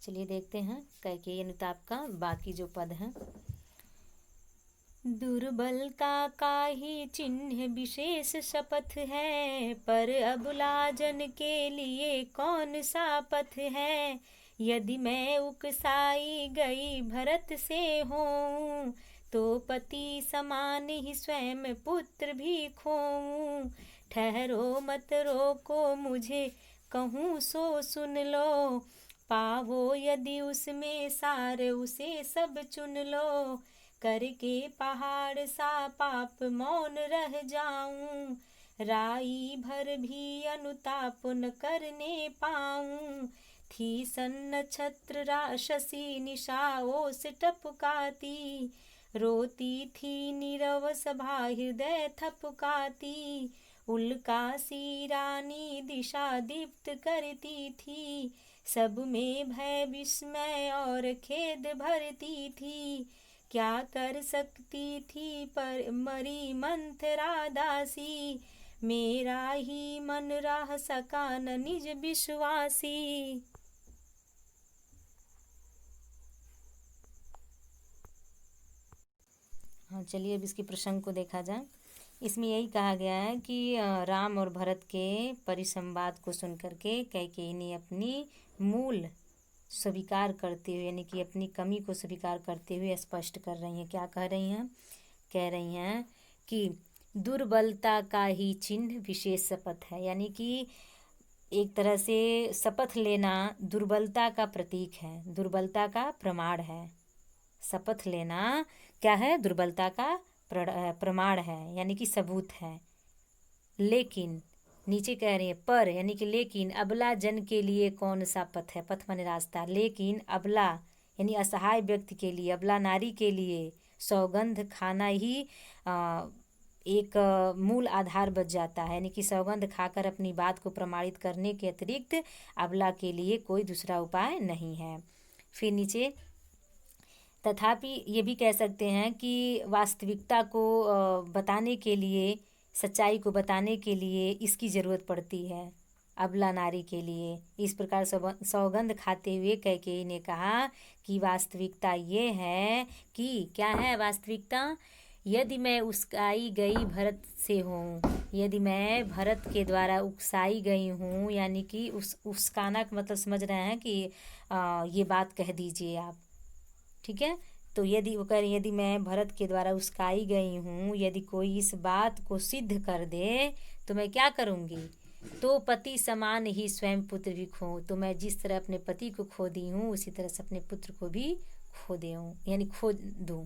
चलिए देखते हैं कैकेयी अनुताप का बाकी जो पद हैं। दुर्बलता का ही चिन्ह विशेष शपथ है, पर अबला जन के लिए कौन सा पथ है। यदि मैं उकसाई गई भरत से होऊं, तो पति समान ही स्वयं पुत्र भी खोऊं। ठहरो मत रोको मुझे, कहूँ सो सुन लो, पावो यदि उसमें सार उसे सब चुन लो। करके पहाड़ सा पाप मौन रह जाऊं, राई भर भी अनुताप न करने पाऊं। थी सन्न छत्र राशसी निशा ओस टपकाती, रोती थी नीरव सभा हृदय थपकाती। उल्कासी रानी दिशा दीप्त करती थी, सब में भय विस्मय और खेद भरती थी। क्या कर सकती थी पर मरी मंथरा दासी, मेरा ही मन रह सका न निज विश्वासी। हाँ, चलिए अब इसके प्रसंग को देखा जाए। इसमें यही कहा गया है कि राम और भरत के परिसंवाद को सुनकर के कैकेयी ने अपनी मूल स्वीकार करते हुए, यानी कि अपनी कमी को स्वीकार करते हुए स्पष्ट कर रही हैं। क्या कह रही हैं? कह रही हैं कि दुर्बलता का ही चिन्ह विशेष शपथ है, यानी कि एक तरह से शपथ लेना दुर्बलता का प्रतीक है, दुर्बलता का प्रमाण है। शपथ लेना क्या है? दुर्बलता का प्रमाण है, यानी कि सबूत है। लेकिन नीचे कह रही है पर, यानी कि लेकिन अबला जन के लिए कौन सा पथ है। पथ माने रास्ता। लेकिन अबला यानी असहाय व्यक्ति के लिए, अबला नारी के लिए सौगंध खाना ही एक मूल आधार बच जाता है, यानी कि सौगंध खाकर अपनी बात को प्रमाणित करने के अतिरिक्त अबला के लिए कोई दूसरा उपाय नहीं है। फिर नीचे तथापि ये भी कह सकते हैं कि वास्तविकता को बताने के लिए, सच्चाई को बताने के लिए इसकी ज़रूरत पड़ती है अबला नारी के लिए। इस प्रकार सौगंध खाते हुए कैकेयी ने कहा कि वास्तविकता ये है कि क्या है वास्तविकता? यदि मैं उकसाई गई भरत से हूँ, यदि मैं भरत के द्वारा उकसाई गई हूँ, यानी कि उकसाना का मतलब समझ रहे हैं कि ये बात कह दीजिए आप, ठीक है। तो यदि वो कह रही यदि मैं भरत के द्वारा उस्काई गई हूँ, यदि कोई इस बात को सिद्ध कर दे तो मैं क्या करूँगी? तो पति समान ही स्वयं पुत्र भी खो, तो मैं जिस तरह अपने पति को खो दी हूँ उसी तरह से अपने पुत्र को भी खो दे हूँ, यानी खो दूँ।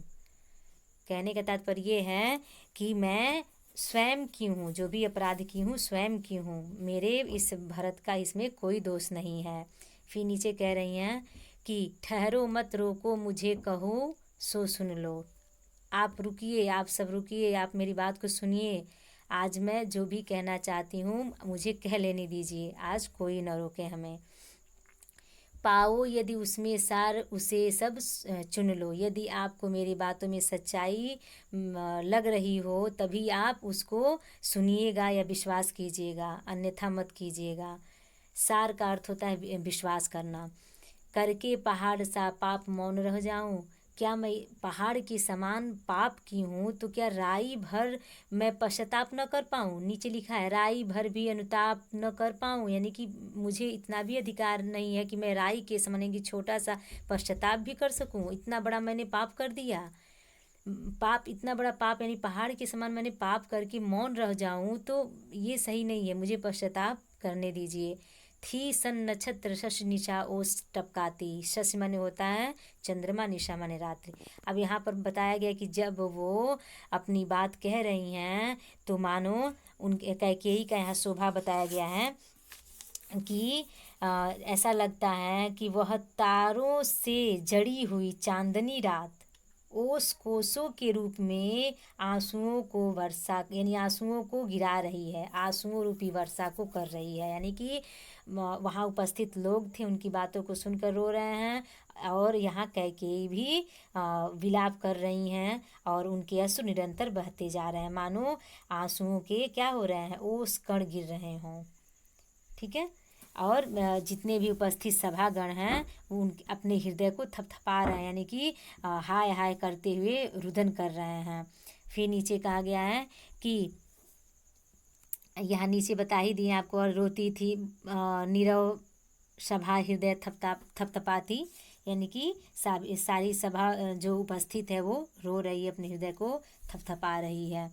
कहने का तात्पर्य ये है कि मैं स्वयं की हूँ, जो भी अपराध की हूँ स्वयं की हूँ, मेरे इस भरत का इसमें कोई दोष नहीं है। फिर नीचे कह रही हैं कि ठहरो मत रोको मुझे, कहो सो सुन लो। आप रुकिए, आप सब रुकिए, आप मेरी बात को सुनिए। आज मैं जो भी कहना चाहती हूँ मुझे कह लेने दीजिए, आज कोई न रोके हमें। पाओ यदि उसमें सार उसे सब चुन लो। यदि आपको मेरी बातों में सच्चाई लग रही हो तभी आप उसको सुनिएगा या विश्वास कीजिएगा, अन्यथा मत कीजिएगा। सार का अर्थ होता है विश्वास करना। करके पहाड़ सा पाप मौन रह जाऊं, क्या मैं पहाड़ के समान पाप की हूँ तो क्या राई भर मैं पश्चाताप न कर पाऊँ? नीचे लिखा है राई भर भी अनुताप न कर पाऊँ, यानी कि मुझे इतना भी अधिकार नहीं है कि मैं राई के समान, यानी कि छोटा सा पश्चाताप भी कर सकूँ। इतना बड़ा मैंने पाप कर दिया, पाप, इतना बड़ा पाप, यानी पहाड़ के समान मैंने पाप करके मौन रह जाऊँ तो ये सही नहीं है, मुझे पश्चाताप करने दीजिए। थी सन नक्षत्र शश निशा ओस टपकाती। शश माने होता है चंद्रमा, निशा माने रात्रि। अब यहाँ पर बताया गया कि जब वो अपनी बात कह रही हैं तो मानो उनके कैकेयी का यहाँ शोभा बताया गया है कि ऐसा लगता है कि वह तारों से जड़ी हुई चांदनी रात ओस कोसों के रूप में आंसुओं को वर्षा, यानी आंसुओं को गिरा रही है, आंसुओं रूपी वर्षा को कर रही है। यानी कि वहाँ उपस्थित लोग थे, उनकी बातों को सुनकर रो रहे हैं और यहाँ कैकेयी भी विलाप कर रही हैं और उनके अश्रु निरंतर बहते जा रहे हैं, मानो आंसुओं के क्या हो रहे हैं, ओस कण गिर रहे हों। ठीक है। और जितने भी उपस्थित सभागण हैं वो उन अपने हृदय को थपथपा रहे हैं, यानी कि हाय हाय करते हुए रुदन कर रहे हैं। फिर नीचे कहा गया है कि यहाँ नीचे बता ही दिए आपको, और रोती थी नीरव सभा हृदय थपथपाती, यानी कि सारी सभा जो उपस्थित है वो रो रही है, अपने हृदय को थपथपा रही है।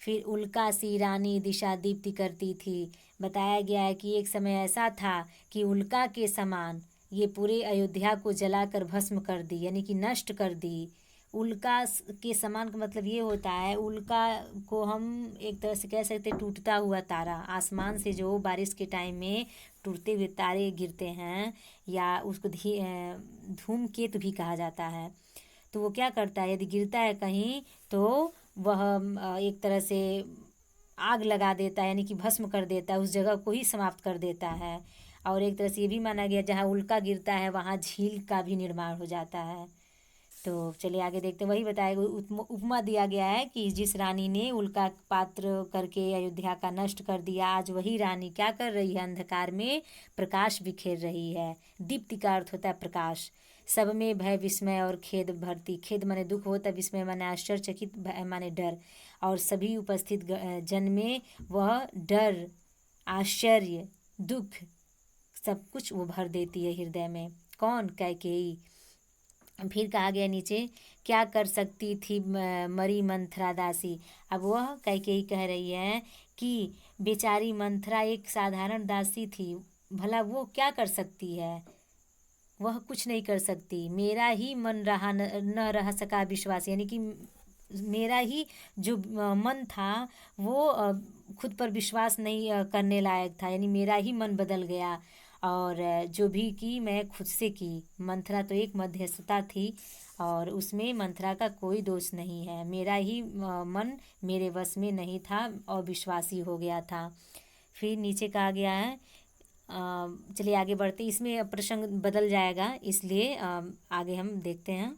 फिर उल्का सी रानी दिशा दीप्ति करती थी। बताया गया है कि एक समय ऐसा था कि उल्का के समान ये पूरे अयोध्या को जलाकर भस्म कर दी, यानी कि नष्ट कर दी। उल्का के समान का मतलब ये होता है, उल्का को हम एक तरह से कह सकते हैं टूटता हुआ तारा। आसमान से जो बारिश के टाइम में टूटते हुए तारे गिरते हैं, या उसको धूमकेतु भी कहा जाता है। तो वो क्या करता है, यदि गिरता है कहीं तो वह एक तरह से आग लगा देता है, यानी कि भस्म कर देता है, उस जगह को ही समाप्त कर देता है। और एक तरह से ये भी माना गया जहाँ उल्का गिरता है वहाँ झील का भी निर्माण हो जाता है। तो चलिए आगे देखते हैं। वही बताया, उपमा दिया गया है कि जिस रानी ने उल्का पात्र करके अयोध्या का नष्ट कर दिया, आज वही रानी क्या कर रही है, अंधकार में प्रकाश बिखेर रही है। दीप्ति का अर्थ होता है प्रकाश। सब में भय विस्मय और खेद भरती। खेद माने दुख होता है, विस्मय माने आश्चर्यचकित, भय माने डर। और सभी उपस्थित जन में वह डर, आश्चर्य, दुख सब कुछ वो भर देती है हृदय में। कौन? कैकेयी। फिर कहा गया नीचे, क्या कर सकती थी मरी मंथरा दासी। अब वह कैकेयी कह रही है कि बेचारी मंथरा एक साधारण दासी थी, भला वो क्या कर सकती है, वह कुछ नहीं कर सकती। मेरा ही मन न रह सका विश्वास, यानी कि मेरा ही जो मन था वो खुद पर विश्वास नहीं करने लायक था, यानी मेरा ही मन बदल गया। और जो भी की मैं खुद से की। मंथरा तो एक मध्यस्थता थी और उसमें मंथरा का कोई दोष नहीं है। मेरा ही मन मेरे वश में नहीं था और विश्वासी हो गया था। फिर नीचे कहा गया है, चलिए आगे बढ़ते, इसमें प्रसंग बदल जाएगा, इसलिए आगे हम देखते हैं।